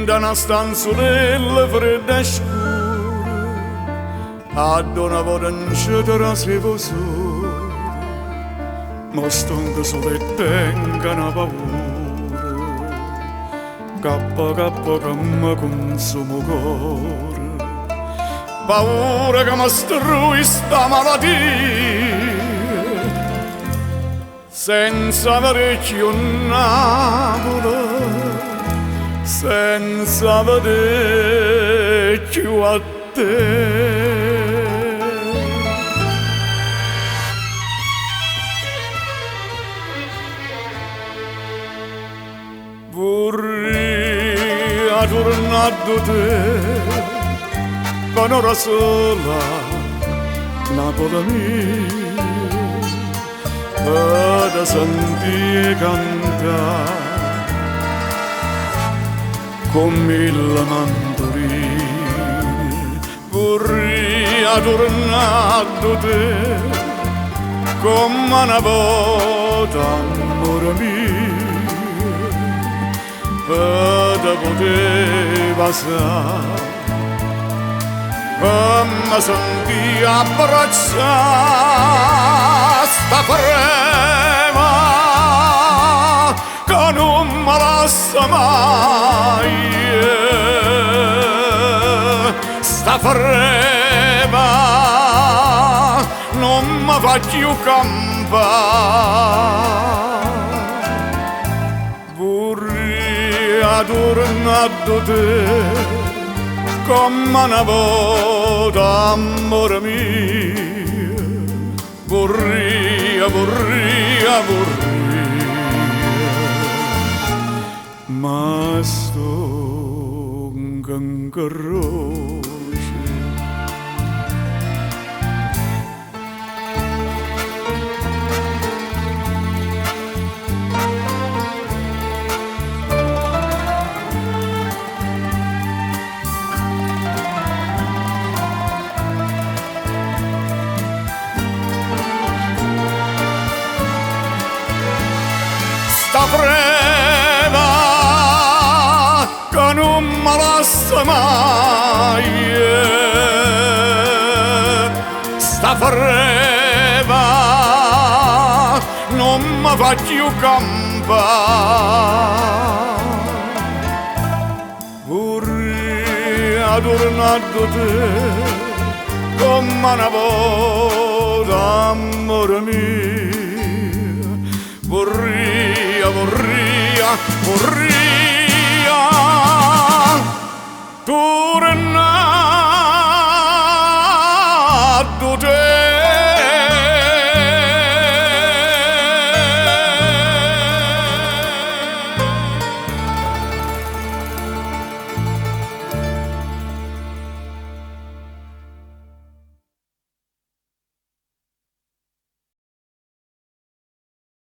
da una stanzolella fredda e scura, ad una volta non ci trasebo solo, ma sto solo e tengo una paura, che mi consuma cuore, paura che mi strui sta malattia, senza avere più Napoli, senza vedere più a te. Vorrei tornare da te, per un'ora sola, Napoli mia, per sentire cantare con mille mandoline. Vorrei tornare da te come una volta, amore mio, per te poter passare, per me sentire abbracciare sta prema che non mi lascia mai, sta prema non mi fa più campare. Vorrei tornare da te come una volta, amore mio, vorrei, ma sto in croce. Sta prema che non mi lascia mai, sta prema non mi fa più campare. Vorrei tornare da te come una volta, amore mio, vorrei tornare